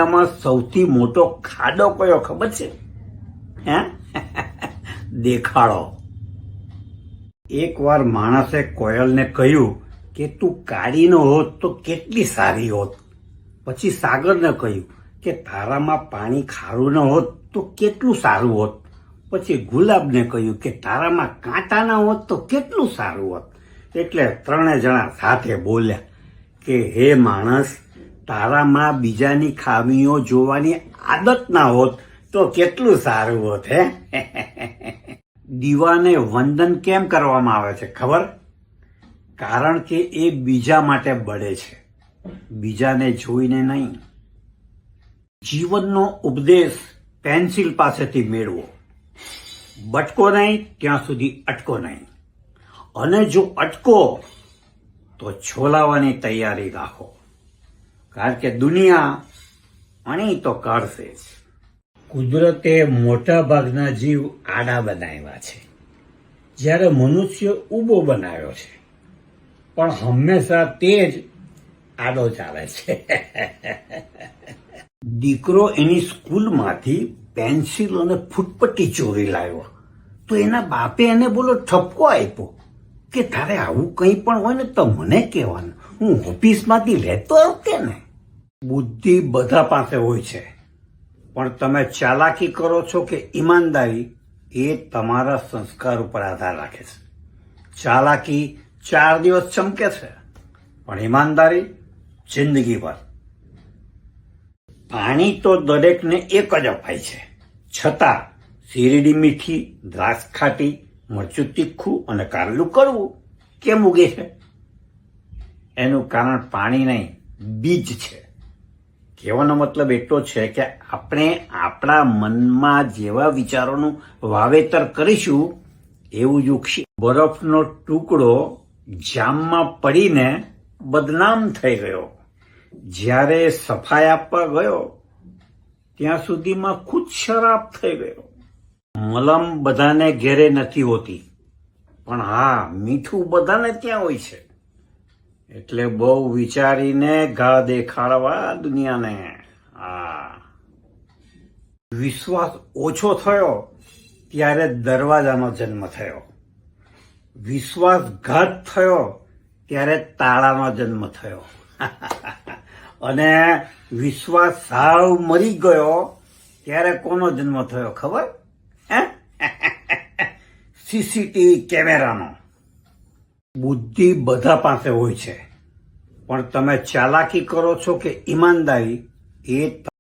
આમાં સૌથી મોટો ખાડો કયો ખબર છે? હે? દેખાડો. એકવાર માણસે કોયલને કહ્યું કે તું કાળી ન હોત તો કેટલી સારી હોત. પછી સાગરને કહ્યું કે તારામાં પાણી ખારું ન હોત તો કેટલું સારું હોત. પછી ગુલાબને કહ્યું કે તારામાં કાંટા ન હોત તો કેટલું સારું હોત. એટલે ત્રણે જણા સાથે બોલ્યા કે હે માણસ, તારામાં બીજાની ખામીઓ જોવાની આદત ના હોત તો કેટલું સારું હોત. હે? દીવાને વંદન કેમ કરવામાં આવે છે ખબર? કારણ કે એ બીજા માટે બળે છે, બીજાને જોઈને નહીં. જીવનનો ઉપદેશ પેન્સિલ પાસેથી મેળવો. બટકો નહીં ત્યાં સુધી અટકો નહીં, અને જો અટકો તો છોલાવાની તૈયારી રાખો, કારણ કે દુનિયા અણી તો કાઢશે જ. કુદરતે મોટા ભાગના જીવ આડા બનાવ્યા છે, જ્યારે મનુષ્ય ઊભો બનાવ્યો છે, પણ હંમેશા તે જ આડો ચાલે છે. દીકરો એની સ્કૂલમાંથી પેન્સિલ અને ફૂટપટ્ટી ચોરી લાવ્યો તો એના બાપે એને બોલો ઠપકો આપ્યો કે તારે આવું કંઈ પણ હોય ને તો મને કહેવાનું, હું ઓફિસમાંથી લેતો આવતે ને. બુદ્ધિ બધા પાસે હોય છે, પણ તમે ચાલાકી કરો છો કે ઈમાનદારી એ તમારા સંસ્કાર ઉપર આધાર રાખે છે. ચાલાકી 4 દિવસ ચમકે છે, પણ ઈમાનદારી જિંદગીભર. પાણી તો દરેકને એક જ અપાય છે, છતાં શેરડી મીઠી, દ્રાક્ષ ખાટી, મરચું તીખું અને કારેલું કડવું કેમ ઉગે છે? એનું કારણ પાણી નહીં, બીજ છે. કહેવાનો મતલબ એટલો છે કે આપણે આપણા મનમાં જેવા વિચારોનું વાવેતર કરીશું એવું જ ઉગશે. બરફનો ટુકડો જામમાં પડીને બદનામ થઈ ગયો, જ્યારે સફાઈ આપવા ગયો ત્યાં સુધીમાં ખુદ શરાબ થઈ ગયો. મલમ બધાને ઘેરે નથી હોતી, પણ હા, મીઠું બધાને ત્યાં હોય છે. એટલે બહુ વિચારીને ઘા દેખાડવા દુનિયાને. હા, વિશ્વાસ ઓછો થયો ત્યારે દરવાજાનો જન્મ થયો, વિશ્વાસઘાત થયો ત્યારે તાળાનો જન્મ થયો, અને વિશ્વાસ સાવ મરી ગયો ત્યારે કોનો જન્મ થયો ખબર? સીસીટીવી કેમેરાનો. બુદ્ધિ બધા પાસે હોય છે, પણ તમે ચાલાકી કરો છો કે ઈમાનદારી એ